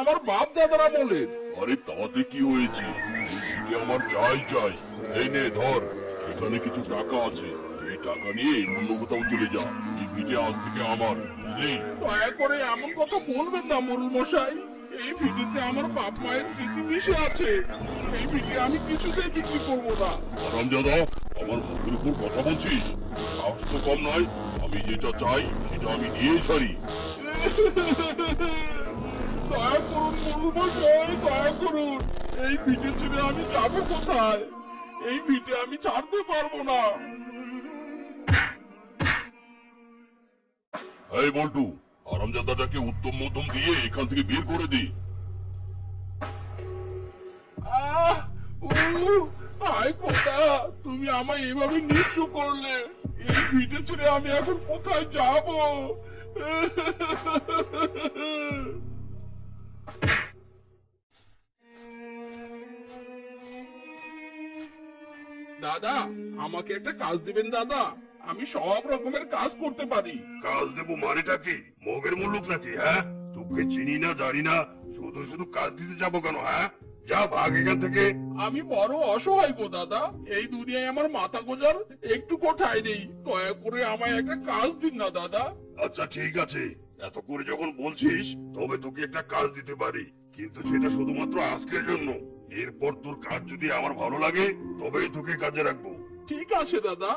আমার বাপ দাদার আমলের। আরে তাতে কি হয়েছে, এই ভিটে আমার চাই চাই। এই নে ধর, এখানে কিছু টাকা আছে, এই টাকা নিয়ে অন্য কোথাও চলে যা। এই ভিটে আজ থেকে আমার, বুঝলি? দয়া করে এমন কথা বলবেন না মোড়ল মশাই। এই ভিটেতে আমার বাপ মায়ের স্মৃতি মিশে আছে। এই ভিটে আমি কিছুতেই বিক্রি করবো না। হারামজাদা, আমার মুখের উপর কথা বলছিস? সাহস তো কম নয়। আমি যেটা চাই সেটা আমি নিয়েই ছাড়ি। দয়া করুন মোড়ল মশাই, দয়া করুন। এই ভিটে ছেড়ে আমি যাবো কোথায়? এই ভিটে আমি ছাড়তে পারবো না। এই বল্টু, হারামজাদাটাকে উত্তম মধ্যম দিয়ে এখান থেকে বের করে দি। আয় খোদা, তুমি আমায় এভাবে নিঃস্ব করলে। এই ভিটে ছেড়ে আমি এখন কোথায় যাব? দাদা, আমাকে একটা কাজ দিবেন দাদা। আমি সব রকমের কাজ করতে পারি। কাজ দেবো মানেটা কি? মগের মুলুক নাকি? হ্যাঁ, তোকে চিনি না জানি না, শুধু শুধু কাজ দিতে যাবো কেন? হ্যাঁ, যা ভাগ এখান থেকে। আমি বড় অসহায় গো দাদা। এই দুনিয়ায় আমার মাথা গোজার একটু কোঠায় নেই। দয়া করে আমায় একটা কাজ দিন না দাদা। আচ্ছা ঠিক আছে, এত করে যখন বলছিস তবে তোকে একটা কাজ দিতে পারি, কিন্তু সেটা শুধুমাত্র আজকের জন্য। এরপর তোর কাজ যদি আমার ভালো লাগে তবেই তোকে কাজে রাখবো। ঠিক আছে দাদা।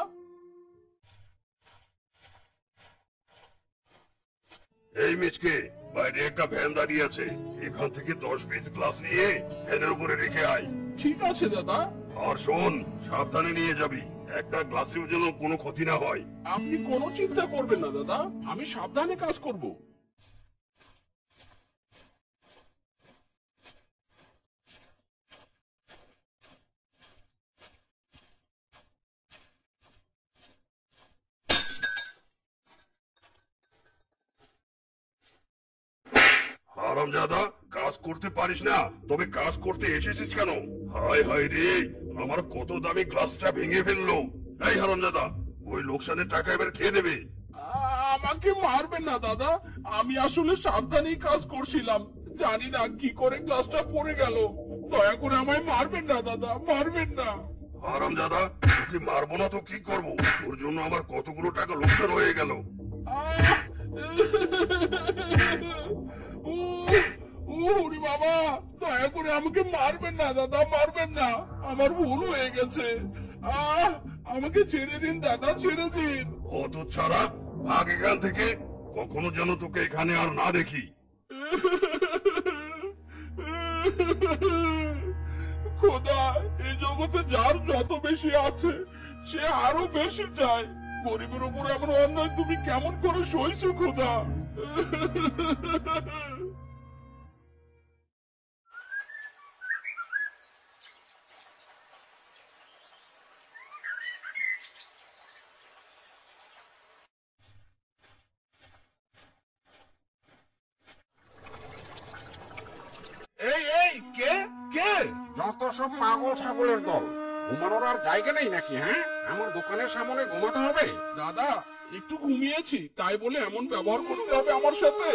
এই মিচকে, বাইরে একটা ভ্যান দাঁড়িয়ে আছে, এখান থেকে 10 পিস গ্লাস নিয়ে ভ্যানের উপরে রেখে আয়। ঠিক আছে দাদা। আর শোন, সাবধানে নিয়ে যাবি, একটা গ্লাসেও যেন কোনো ক্ষতি না হয়। আপনি কোনো চিন্তা করবেন না দাদা, আমি সাবধানে কাজ করব। হারামজাদা, কাজ করতে পারিস না, তবে কাজ করতে এসেছিস কেন? হায় হায় রে, আমার কত দামি গ্লাসটা ভেঙে ফেললো। এই হারামজাদা, ওই লোকসানের টাকা এবার খেয়ে দেবে। আমাকে মারবেন না দাদা, আমি আসলে সাবধানেই কাজ করছিলাম। জানি না কি করে গ্লাসটা পড়ে গেল। দয়া করে আমায় মারবেন না দাদা, মারবেন না। হারামজাদা, তোকে মারবো না তো কি করবো? তোর জন্য আমার কতগুলো টাকা লোকসান হয়ে গেল। ওরে বাবা, দয়া করে আমাকে মারবেন না দাদা, মারবেন না। আমার ভুল হয়ে গেছে। আমাকে ছেড়ে দিন দাদা, ছেড়ে দিন। অত ছাড়া, ভাগ এখান থেকে, কখনো যেন তোকে এখানে আর না দেখি। খোদা, এই জগতে যার যত বেশি আছে সে আরো বেশি চায়। গরিবের উপর এমন অন্যায় তুমি কেমন করে সইছো খোদা? এই এই কে কে? যত সব পাগল ছাগলের দল, ঘুমানোর আর জায়গা নেই নাকি? হ্যাঁ, আমার দোকানের সামনে ঘুমাতে হবে? দাদা, একটু ঘুমিয়েছি, তাই বলে এমন ব্যবহার করতে হবে আমার সাথে?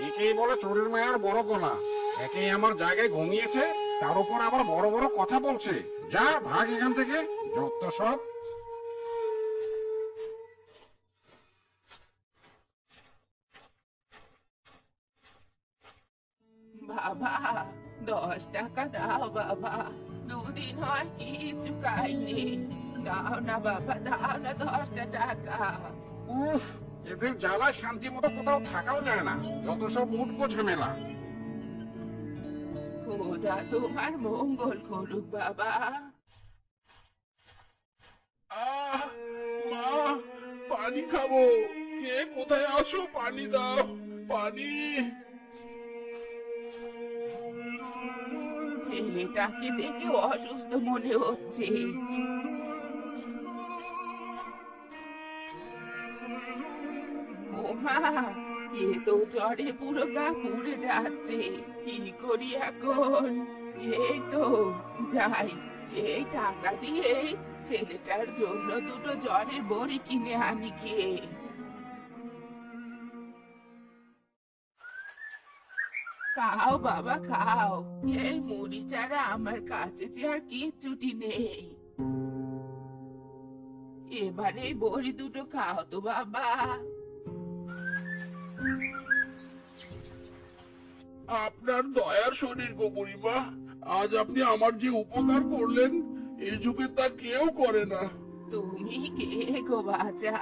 একেই বলে চোরের মায়ের বড় গলা। একেই আমার জায়গায় ঘুমিয়েছে, তার উপর আবার বড় বড় কথা বলছে। যা, ভাগ এখান থেকে, যত সব। বাবা, 10 টাকা দাও বাবা। দুদিন হয় কিছু খাইনি। দাও না বাবা, দাও না 10টা টাকা। উফ, এদের জ্বালায় শান্তি মতো কোথাও থাকাও যায় না। যত সব উঠবো ঝামেলা। খোদা তোমার মঙ্গল করুক বাবা। মা, পানি খাবো। কে কোথায় আছো? পানি দাও, পানি। ছেলেটাকে দেখে অসুস্থ মনে হচ্ছে। ও মা, এ তো জ্বরে পুরো গা পুড়ে যাচ্ছে। কি করি এখন? এই তো যাই, এই টাকা দিয়ে ছেলেটার জন্য দুটো জ্বরের বড়ি কিনে আনি গিয়ে। খাও বাবা খাও, এই মুড়ি ছাড়া আমার কাছে যে আর কিচ্ছুটি নেই। এবারে এই বড়ি দুটো খাও তো বাবা। আপনার দয়ার শরীর গো বুড়িমা, আজ আপনি আমার যে উপকার করলেন এই যুগে তা কেউ করে না। তুমি কে গো বাজা?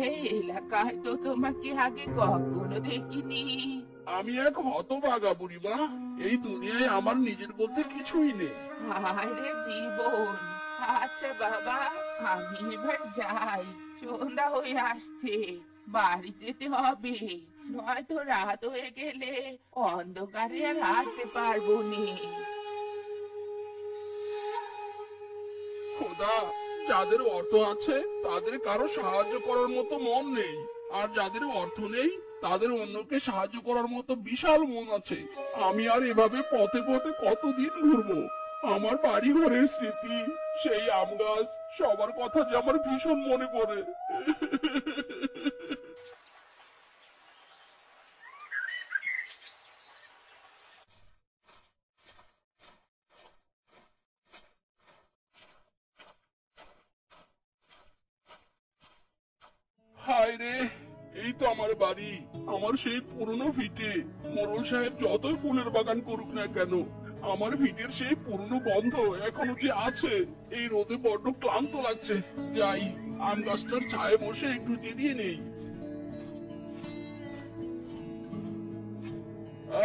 এই এলাকায় তো তোমাকে আগে কখনো দেখিনি। আমি এক হতভাগা বুড়িমা, এই দুনিয়ায় আমার নিজের বলতে কিছুই নেই। আরে জীবন, আচ্ছা বাবা, আমি এবার যাই, সন্ধ্যা হয়ে আসছে, বাড়ি যেতে হবে, নয়তো রাত হয়ে গেলে অন্ধকারে আর হাঁটতে পারবো নে। খোদা, যাদের অর্থ আছে তাদের কারো সাহায্য করার মতো মন নেই, আর যাদের অর্থ নেই তাদের অন্যকে সাহায্য করার মতো বিশাল মন আছে। আমি আর এভাবে পথে পথে কতদিন ঘুরবো? আমার বাড়ি ঘরের স্মৃতি, সেই আম গাছ, সবার কথা যে আমার ভীষণ মনে পড়ে। হায় রে, এই তো আমার বাড়ি, আমার সেই পুরনো ভিটে। মোড়ল সাহেব যতই ফুলের বাগান করুক না কেন, আমার ভিটের সেই পুরনো গন্ধ এখনো যে আছে। এই রোদে বড্ড ক্লান্ত লাগছে, যাই আম গাছটার ছায়ে বসে একটু জিরিয়ে নেই।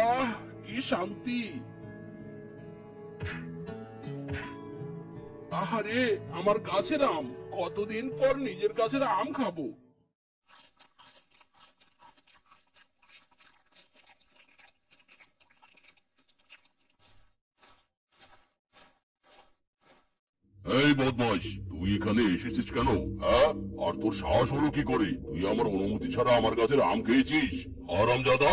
আহ, কি শান্তি! আহারে, আমার গাছের আম, কতদিন পর নিজের গাছের আম খাবো। এই বদমাইশ, তুই এখানে এসেছিস কেন? হ্যাঁ, আর তোর সাহস হলো কি করে? তুই আমার অনুমতি ছাড়া আমার গাছের আম খেয়েছিস, হারামজাদা!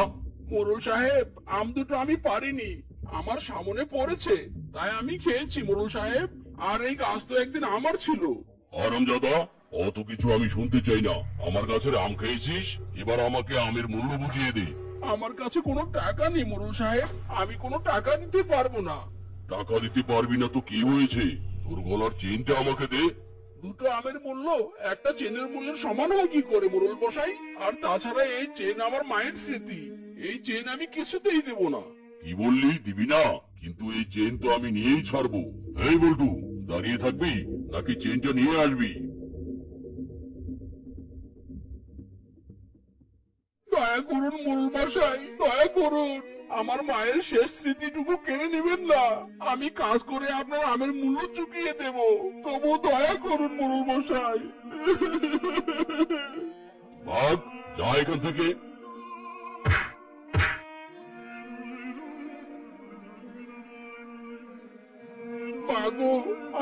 মোড়ল সাহেব, আম দুটো আমি পারিনি, আমার সামনে পড়েছে, তাই আমি খেয়েছি মোড়ল সাহেব। আর এই গাছ তো একদিন আমার ছিল। হারামজাদা, অত কিছু আমি শুনতে চাই না। আমার গাছের আম খেয়েছিস, এবার আমাকে আমের মূল্য বুঝিয়ে দে। আমার কাছে কোনো টাকা নেই মোড়ল সাহেব, আমি কোনো টাকা দিতে পারবো না। টাকা দিতে পারবি না তো কি হয়েছে? তোর গলার চেনটা আমাকে দে। দুটো আমের মূল্য একটা চেনের মূল্যের সমান হয় কি করে মোড়ল মশাই? আর তাছাড়া এই চেন আমার মায়ের স্মৃতি, এই চেন আমি কিছুতেই দেব না। কি বললি, দিবি না? কিন্তু এই চেন তো আমি নিয়েই ছাড়বো। এই বল্টু, দাঁড়িয়ে থাকবি নাকি চেনটা নিয়ে আসবি? দয়া করুন মোড়ল মশাই, দয়া করুন, আমার মায়ের শেষ স্মৃতিটুকু কেড়ে নেবেন না। আমি কাজ করে আপনার আমের মূল্য চুকিয়ে দেব, তবু দয়া করুন মোড়ল মশাই। ভাগ, যা এখান থেকে। মাগো,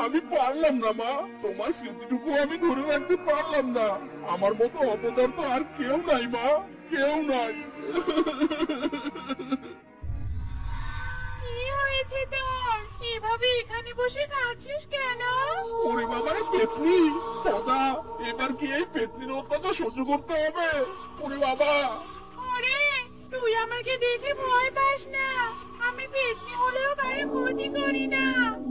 আমি পারলাম না মা, তোমার স্মৃতিটুকু আমি ধরে রাখতে পারলাম না। আমার মতো অপদার্থ আর কেউ নাই মা, কেউ নাই। কি হয়েছে তোর? এভাবে এখানে বসে কাঁদছিস কেন? ওরে বাবারে পেতনি! খোদা, এবার কি এই পেতনির অত্যাচার সহ্য করতে হবে? ওরে বাবা! ওরে, তুই আমাকে দেখে ভয় পাস না, আমি পেতনি হলেও কারো ক্ষতি করি না।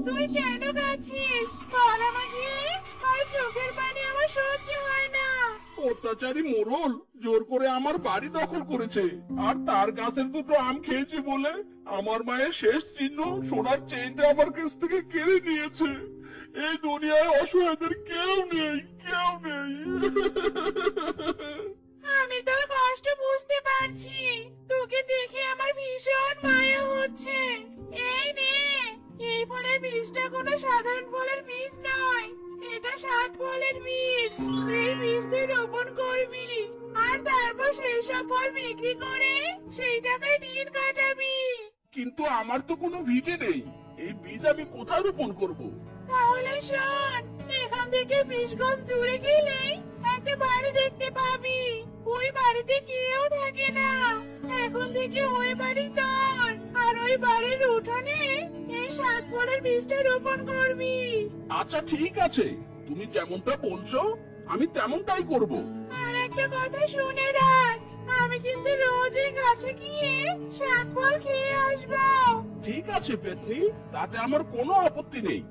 তুই কেন কাঁদছিস বল আমাকে, আর চোখের পানি আমার সহ্য হয় না। অত্যাচারী মোড়ল জোর করে আমার বাড়ি দখল করেছে, আর তার গাছের দুটো আম খেয়েছে বলে আমার মায়ের শেষ চিহ্ন সোনার চেইনটা আমার কাছ থেকে কেড়ে নিয়েছে। এই দুনিয়ায় অসহায়দের কেউ নেই, কেউ নেই। আমি তোর কষ্ট বুঝতে পারছি, তোকে দেখে আমার ভীষণ মায়া হচ্ছে। এই নে, এই ফলের বীজটা কোনো সাধারণ ফলের বীজ নয়, এটা 7 ফলের বীজ। এই বীজ তুই রোপণ করবি, আর তারপর সেই সব ফল বিক্রি করে সেই টাকায় দিন কাটাবি। কিন্তু আমার তো কোনো ভিটে নেই, এই বীজ আমি কোথায় রোপণ করব? তাহলে শোন, এখান থেকে 20 গজ দূরে গেলেই একটা বাড়ি দেখতে পাবি। ওই বাড়িতে কেউ থাকে না। এখন থেকে ওই বাড়ি তোর, আর ওই বাড়ির উঠোনে এই 7 ফলের বীজটা রোপণ করবি। আচ্ছা ঠিক আছে, তুমি যেমনটা বলছো আমি তেমনটাই করব। আর একটা কথা শুনে রাখ, আমি কিন্তু রোজ এই গাছে গিয়ে শাক ফল খেয়ে আসবো। ঠিক আছে পেতনি, তাতে আমার কোনো আপত্তি নেই।